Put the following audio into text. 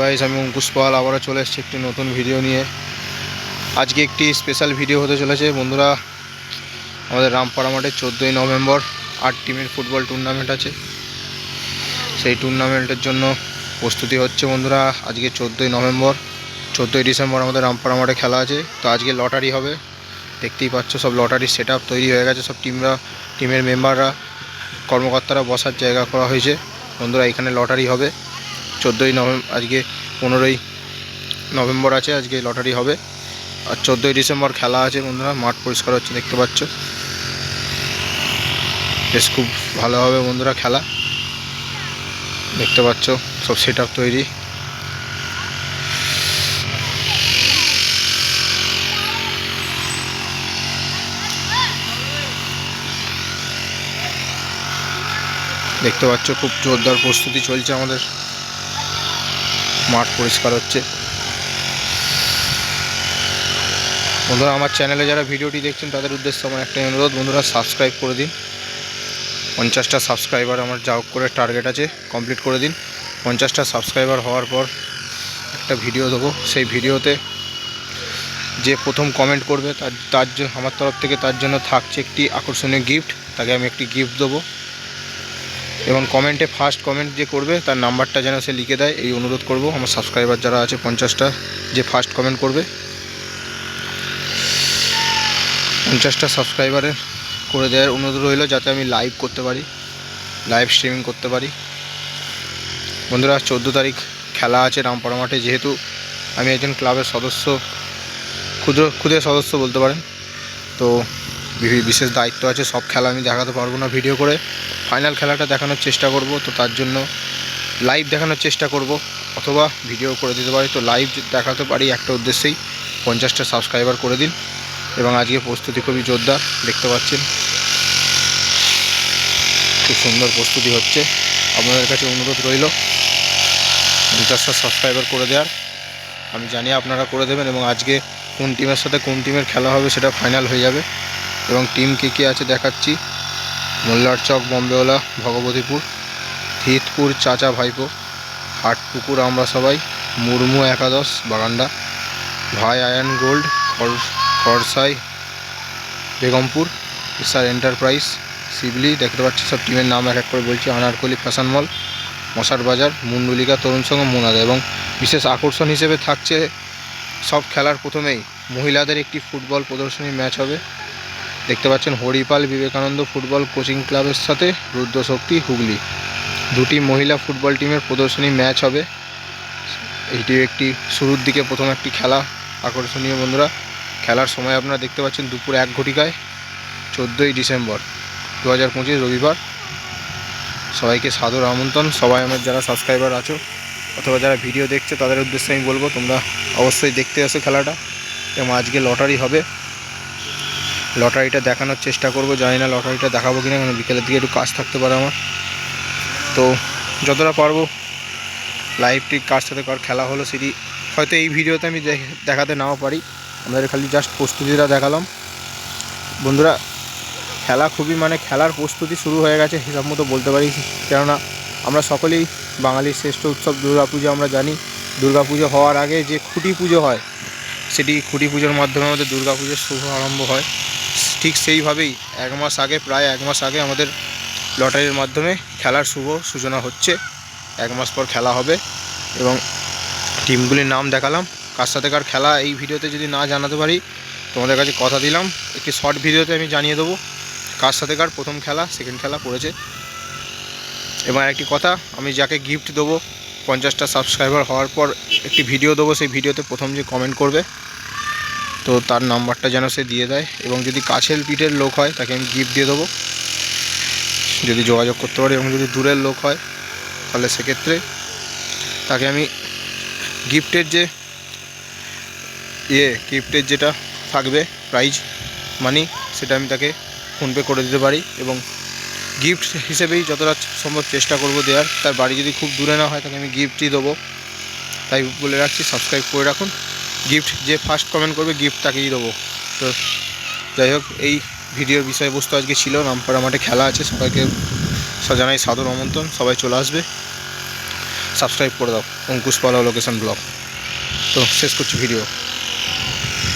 Guys, আমি অঙ্কুশ পাল আবারও চলে এসেছি একটি নতুন ভিডিও নিয়ে। আজকে একটি স্পেশাল ভিডিও হতে চলেছে বন্ধুরা। আমাদের রামপাড়া মাঠে 14ই নভেম্বর 8 টিমের ফুটবল টুর্নামেন্ট আছে। সেই টুর্নামেন্টের জন্য প্রস্তুতি হচ্ছে বন্ধুরা। আজকে 14ই নভেম্বর, 14ই ডিসেম্বর আমাদের রামপাড়া মাঠে খেলা আছে। তো আজকে লটারি হবে, দেখতেই পাচ্ছ সব লটারির সেট আপ তৈরি হয়ে গেছে। সব টিমের মেম্বাররা, কর্মকর্তারা বসার জায়গা করা হয়েছে বন্ধুরা। এখানে লটারি হবে 14ই নভেম্বর, আজকে 15ই নভেম্বর আছে, আজকে লটারি হবে। আর 14ই ডিসেম্বর খেলা আছে বন্ধুরা। মাঠ পরিষ্কার হচ্ছে, দেখতে পাচ্ছ। বেশ খুব ভালো হবে বন্ধুরা খেলা, দেখতে পাচ্ছ সব সেট আপ তৈরি। দেখতে পাচ্ছ খুব জোরদার প্রস্তুতি চলছে আমাদের। মাঠ পরিষ্কার হচ্ছে বন্ধুরা। আমার চ্যানেলে যারা ভিডিওটি দেখছেন তাদের উদ্দেশ্যে আমার একটা অনুরোধ, বন্ধুরা সাবস্ক্রাইব করে দিন। 50টা সাবস্ক্রাইবার আমার যা হোক করে টার্গেট আছে, কমপ্লিট করে দিন। 50টা সাবস্ক্রাইবার হওয়ার পর একটা ভিডিও দেবো। সেই ভিডিওতে যে প্রথম কমেন্ট করবে তার জন্য আমার তরফ থেকে তার জন্য থাকছে একটি আকর্ষণীয় গিফট। তাকে আমি একটি গিফট দেবো। এবং কমেন্টে ফার্স্ট কমেন্ট যে করবে তার নাম্বারটা যেন সে লিখে দেয়, এই অনুরোধ করব। আমার সাবস্ক্রাইবার যারা আছে 50টা, যে ফার্স্ট কমেন্ট করবে 50টা সাবস্ক্রাইবারের করে দেওয়ার অনুরোধ রইল, যাতে আমি লাইভ করতে পারি, লাইভ স্ট্রিমিং করতে পারি বন্ধুরা। 14 তারিখ খেলা আছে রামপাড়া মাঠে। যেহেতু আমি একজন ক্লাবের সদস্য, ক্ষুদ্র সদস্য বলতে পারেন, তো বিশেষ দায়িত্ব আছে। সব খেলা আমি দেখাতে পারবো না ভিডিও করে। ফাইনাল খেলাটা দেখানোর চেষ্টা করব, তো তার জন্য লাইভ দেখানোর চেষ্টা করব, অথবা ভিডিও করে দিতে পারি। তো লাইভ দেখাতে পারি একটা উদ্দেশ্যেই। 50টা সাবস্ক্রাইবার করে দিন। এবং আজকে প্রস্তুতি খুবই জোরদার, দেখতে পাচ্ছেন খুব সুন্দর প্রস্তুতি হচ্ছে। আপনাদের কাছে অনুরোধ রইল 50টা সাবস্ক্রাইবার করে দেওয়ার। আমি জানি আপনারা করে দেবেন। এবং আজকে কোন টিমের সাথে কোন টিমের খেলা হবে সেটা ফাইনাল হয়ে যাবে। এবং টিম কে আছে দেখাচ্ছি। মোল্লারচক বম্বেওয়ালা ভগবতীপুর, থিতপুর চাচা ভাইপো, হাটপুকুর আমরা সবাই, মুর্মু একাদশ বাগান্ডা, ভাই আয়ন গোল্ড খড়সাই বেগমপুর, ইসার এন্টারপ্রাইজ শিবলি। দেখতে পাচ্ছি সব টিমের নাম এক এক করে বলছি। আনারকলি ফ্যাশন মল, মশার বাজার, মুন্ডুলিকা তরুণ সংঘ, মোনাদা। এবং বিশেষ আকর্ষণ হিসেবে থাকছে সব খেলার প্রথমেই মহিলাদের একটি ফুটবল প্রদর্শনী ম্যাচ হবে। দেখতে পাচ্ছেন হরিপাল বিবেকানন্দ ফুটবল কোচিং ক্লাবের সাথে রুদ্রশক্তি হুগলি, দুটি মহিলা ফুটবল টিমের প্রদর্শনী ম্যাচ হবে। এইটি একটি শুরুর দিকে প্রথম একটি খেলা, আকর্ষণীয় বন্ধুরা। খেলার সময় আপনারা দেখতে পাচ্ছেন দুপুর 1 ঘটিকায়, 14ই ডিসেম্বর 2025 রবিবার। সবাইকে সাদর আমন্ত্রণ। সবাই আমার যারা সাবস্ক্রাইবার আছো অথবা যারা ভিডিও দেখছো তাদের উদ্দেশ্যে আমি বলবো, তোমরা অবশ্যই দেখতে আসো খেলাটা। এবং আজকে লটারি হবে, লটারিটা দেখানোর চেষ্টা করব। জানি না লটারিটা দেখাবো কিনা, কারণ বিকেলের দিকে একটু কাজ থাকতে পারে আমার। তো যতটা পারবো লাইভটি কার সাথে কার খেলা হলো সেটি হয়তো এই ভিডিওতে আমি দেখাতে নাও পারি। আমাদের খালি জাস্ট প্রস্তুতিটা দেখালাম বন্ধুরা। খেলা খুবই খেলার প্রস্তুতি শুরু হয়ে গেছে হিসাব মতো বলতে পারি। কেননা আমরা সকলেই বাঙালির শ্রেষ্ঠ উৎসব দুর্গাপুজো আমরা জানি। দুর্গাপুজো হওয়ার আগে যে খুঁটি পুজো হয়, সেটি খুঁটি পুজোর মাধ্যমে আমাদের দুর্গাপুজোর শুভ আরম্ভ হয়। ঠিক সেইভাবেই 1 মাস আগে, প্রায় 1 মাস আগে আমাদের লটারির মাধ্যমে খেলার শুভ সূচনা হচ্ছে। 1 মাস পর খেলা হবে। এবং টিমগুলির নাম দেখালাম, কার সাথে কার খেলা এই ভিডিওতে যদি না জানাতে পারি, তোমাদের কাছে কথা দিলাম একটি শর্ট ভিডিওতে আমি জানিয়ে দেবো কার সাথে কার প্রথম খেলা সেকেন্ড খেলা পড়েছে। এবং একটি কথা, আমি যাকে গিফট দেবো 50টা সাবস্ক্রাইবার হওয়ার পর একটি ভিডিও দেবো, সেই ভিডিওতে প্রথম যে কমেন্ট করবে তো তার নাম্বারটা যেন সে দিয়ে দেয়। এবং যদি কাছের পিঠের লোক হয় তাকে আমি গিফট দিয়ে দেবো, যদি যোগাযোগ করতে পারি। এবং যদি দূরের লোক হয় তাহলে সেক্ষেত্রে তাকে আমি গিফটের যেটা থাকবে প্রাইজ মানি, সেটা আমি তাকে ফোনপে করে দিতে পারি। এবং গিফট হিসেবেই যতটা সম্ভব চেষ্টা করব দেওয়ার। তার বাড়ি যদি খুব দূরে না হয় তাকে আমি গিফটই দেবো। তাই বলে রাখছি, সাবস্ক্রাইব করে রাখুন। গিফট যে ফার্স্ট কমেন্ট করবে গিফট তাকেই দেবো। তো যাই হোক, এই ভিডিওর বিষয়বস্তু আজকে ছিল। রামপাড়া মাঠে খেলা আছে, সবাইকে জানাই সাদর আমন্ত্রণ। সবাই চলে আসবে, সাবস্ক্রাইব করে দাও অঙ্কুশ পালা লোকেশন ব্লগ। তো শেষ করছি ভিডিও।